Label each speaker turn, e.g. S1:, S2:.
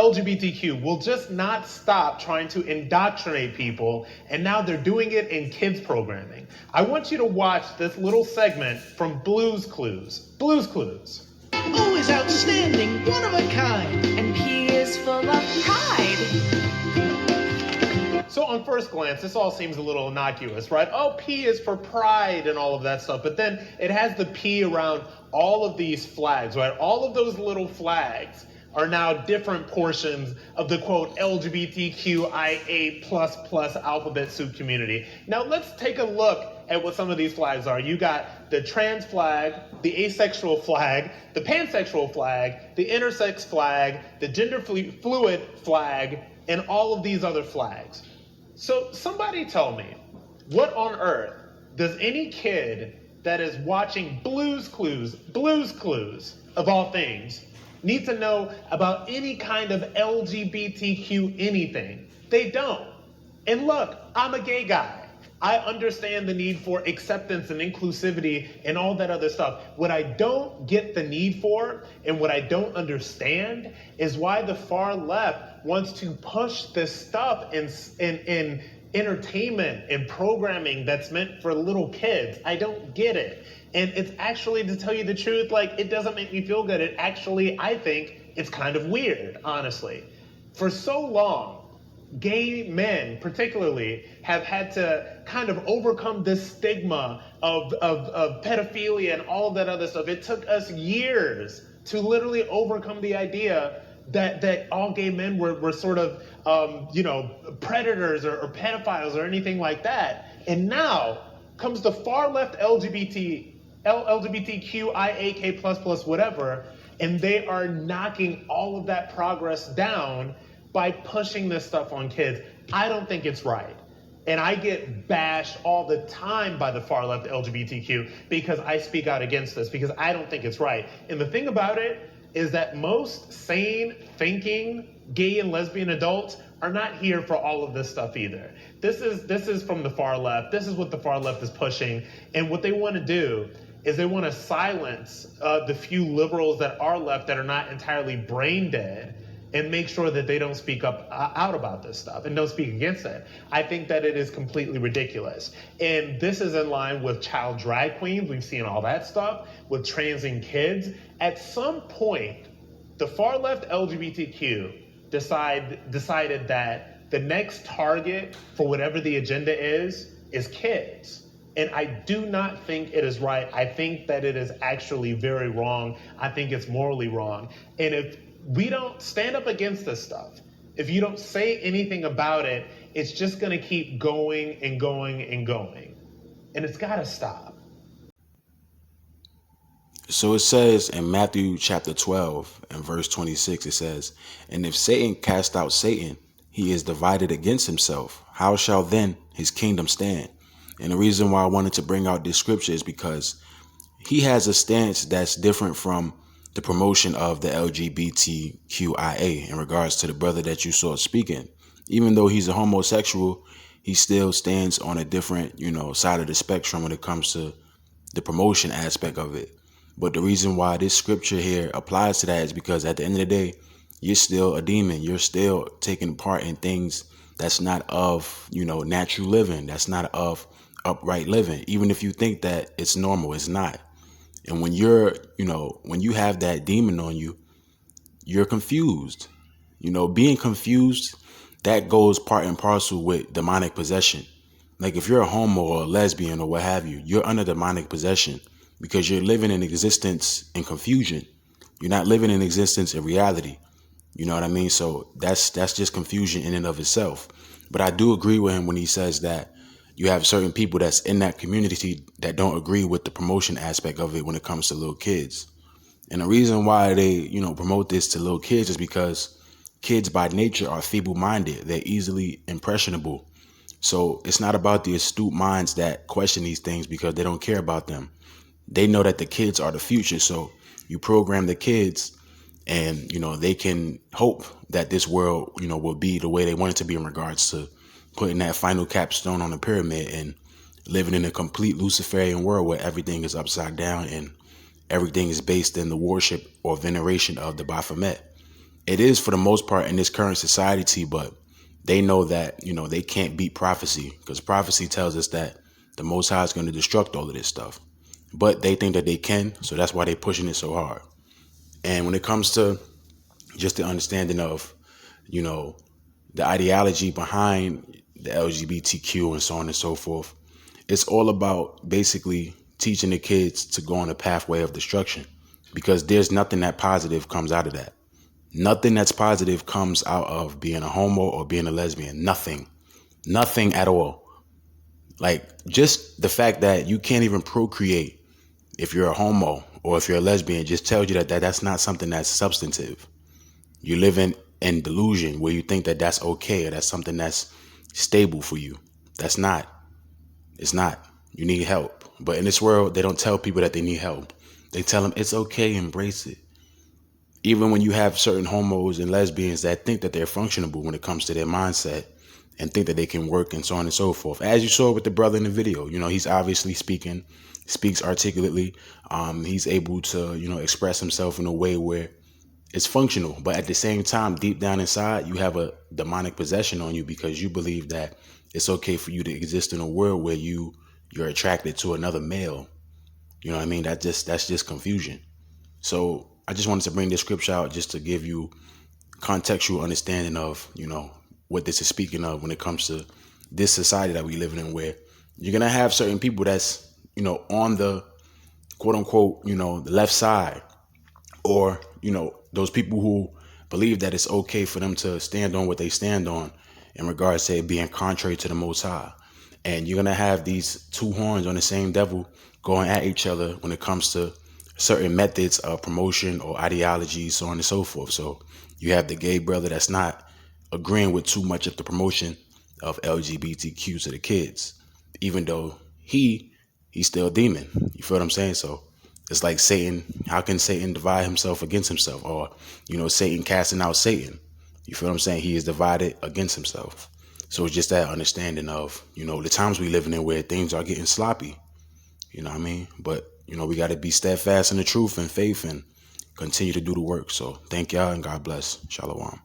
S1: LGBTQ will just not stop trying to indoctrinate people, and now they're doing it in kids programming. I want you to watch this little segment from Blue's Clues. Blue's Clues.
S2: O is outstanding, one of a kind.
S3: And P is full of pride.
S1: So on first glance, this all seems a little innocuous, right? Oh, P is for pride and all of that stuff. But then it has the P around all of these flags, right? All of those little flags are now different portions of the, quote, LGBTQIA++ alphabet soup community. Now let's take a look at what some of these flags are. You got the trans flag, the asexual flag, the pansexual flag, the intersex flag, the gender fluid flag, and all of these other flags. So somebody tell me, what on earth does any kid that is watching Blue's Clues of all things, need to know about any kind of LGBTQ anything? They don't. And look, I'm a gay guy. I understand the need for acceptance and inclusivity and all that other stuff. What I don't get the need for and what I don't understand is why the far left wants to push this stuff in entertainment and programming that's meant for little kids. I don't get it. And it's actually, to tell you the truth, like, it doesn't make me feel good. It actually, I think it's kind of weird, honestly. For so long, gay men particularly have had to kind of overcome this stigma of pedophilia and all that other stuff. It took us years to literally overcome the idea that all gay men were sort of, predators or pedophiles or anything like that. And now comes the far left LGBTQIAK++, whatever, and they are knocking all of that progress down by pushing this stuff on kids. I don't think it's right. And I get bashed all the time by the far left LGBTQ because I speak out against this, because I don't think it's right. And the thing about it is that most sane, thinking, gay and lesbian adults are not here for all of this stuff either. This is from the far left. This is what the far left is pushing. And what they want to do is they want to silence the few liberals that are left that are not entirely brain dead, and make sure that they don't speak out about this stuff and don't speak against it. I think that it is completely ridiculous. And this is in line with child drag queens. We've seen all that stuff with transing kids. At some point, the far left LGBTQ decided that the next target for whatever the agenda is kids. And I do not think it is right. I think that it is actually very wrong. I think it's morally wrong. And if we don't stand up against this stuff, if you don't say anything about it, it's just going to keep going and going and going. And it's got to stop.
S4: So it says in Matthew chapter 12 and verse 26, it says, "And if Satan cast out Satan, he is divided against himself. How shall then his kingdom stand?" And the reason why I wanted to bring out this scripture is because he has a stance that's different from the promotion of the LGBTQIA in regards to the brother that you saw speaking. Even though he's a homosexual, he still stands on a different, side of the spectrum when it comes to the promotion aspect of it. But the reason why this scripture here applies to that is because at the end of the day, you're still a demon. You're still taking part in things that's not of, natural living. That's not of upright living. Even if you think that it's normal, it's not. And when when you have that demon on you, you're confused. Being confused, that goes part and parcel with demonic possession. Like if you're a homo or a lesbian or what have you, you're under demonic possession because you're living in existence in confusion. You're not living in existence in reality. You know what I mean? So that's just confusion in and of itself. But I do agree with him when he says that you have certain people that's in that community that don't agree with the promotion aspect of it when it comes to little kids. And the reason why they, promote this to little kids is because kids by nature are feeble-minded. They're easily impressionable. So it's not about the astute minds that question these things because they don't care about them. They know that the kids are the future. So you program the kids and, they can hope that this world, will be the way they want it to be in regards to putting that final capstone on the pyramid and living in a complete Luciferian world where everything is upside down and everything is based in the worship or veneration of the Baphomet. It is for the most part in this current society, but they know that, they can't beat prophecy, because prophecy tells us that the Most High is going to destruct all of this stuff. But they think that they can, so that's why they're pushing it so hard. And when it comes to just the understanding of, the ideology behind the LGBTQ and so on and so forth, it's all about basically teaching the kids to go on a pathway of destruction, because there's nothing that positive comes out of that. Nothing that's positive comes out of being a homo or being a lesbian. Nothing at all. Like, just the fact that you can't even procreate if you're a homo or if you're a lesbian just tells you that that's not something that's substantive. You live in delusion where you think that that's okay or that's something that's stable for you. That's not. It's not. You need help. But in this world, they don't tell people that they need help. They tell them it's okay, embrace it. Even when you have certain homos and lesbians that think that they're functionable when it comes to their mindset and think that they can work and so on and so forth. As you saw with the brother in the video, he's obviously speaks articulately. He's able to, express himself in a way where it's functional. But at the same time, deep down inside, you have a demonic possession on you because you believe that it's okay for you to exist in a world where you're attracted to another male. You know what I mean? That's just confusion. So I just wanted to bring this scripture out just to give you contextual understanding of, what this is speaking of when it comes to this society that we live in, where you're going to have certain people that's, on the quote unquote, the left side, or, those people who believe that it's okay for them to stand on what they stand on in regards to it being contrary to the Most High. And you're going to have these two horns on the same devil going at each other when it comes to certain methods of promotion or ideologies, so on and so forth. So you have the gay brother that's not agreeing with too much of the promotion of LGBTQ to the kids, even though he's still a demon. You feel what I'm saying? So it's like Satan. How can Satan divide himself against himself? Or, Satan casting out Satan. You feel what I'm saying? He is divided against himself. So it's just that understanding of, the times we living in where things are getting sloppy. You know what I mean? But, we got to be steadfast in the truth and faith and continue to do the work. So thank y'all and God bless. Shalom.